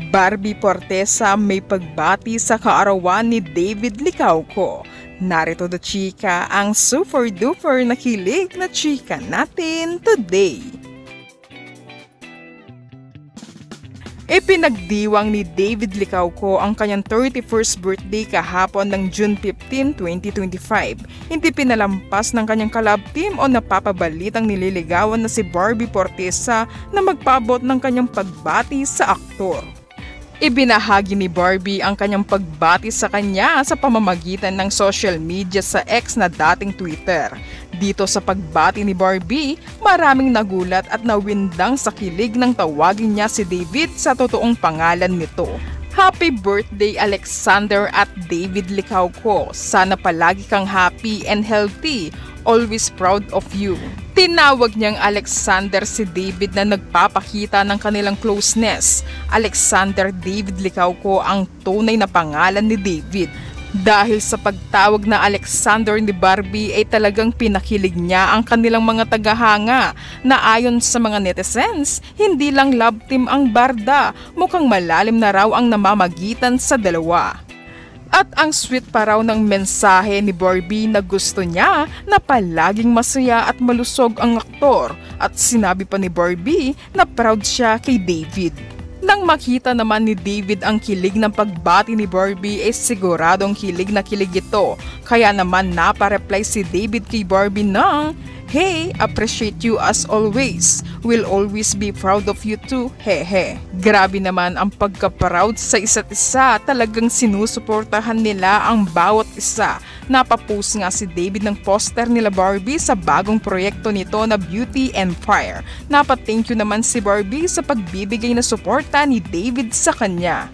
Barbie Fortesa may pagbati sa kaarawan ni David Licauco. Narito na chika ang super duper na kilig na chika natin today. Ipinagdiwang ni David Licauco ang kanyang 31st birthday kahapon ng June 15, 2025. Hindi pinalampas ng kanyang collab team o napapabalitang nililigawan na si Barbie Fortesa na magpaabot ng kanyang pagbati sa aktor. Ibinahagi ni Barbie ang kanyang pagbati sa kanya sa pamamagitan ng social media sa X na dating Twitter. Dito sa pagbati ni Barbie, maraming nagulat at nawindang sa kilig nang tawagin niya si David sa totoong pangalan nito. Happy birthday Alexander at David Licauco. Sana palagi kang happy and healthy. Always proud of you. Tinawag niyang Alexander si David na nagpapakita ng kanilang closeness. Alexander David Licauco ang tunay na pangalan ni David. Dahil sa pagtawag na Alexander ni Barbie ay talagang pinakilig niya ang kanilang mga tagahanga na ayon sa mga netizens, hindi lang love team ang barda, mukhang malalim na raw ang namamagitan sa dalawa. At ang sweet pa raw ng mensahe ni Barbie na gusto niya na palaging masaya at malusog ang aktor at sinabi pa ni Barbie na proud siya kay David. Nang makita naman ni David ang kilig ng pagbati ni Barbie ay siguradong kilig na kilig ito. Kaya naman napareply si David kay Barbie ng, "Hey, appreciate you as always. We'll always be proud of you too, hehe." Grabe naman ang pagka-proud sa isa't isa, talagang sinusuportahan nila ang bawat isa. Napapost nga si David ng poster nila Barbie sa bagong proyekto nito na Beauty and Fire. Napa-thank you naman si Barbie sa pagbibigay na suporta ni David sa kanya.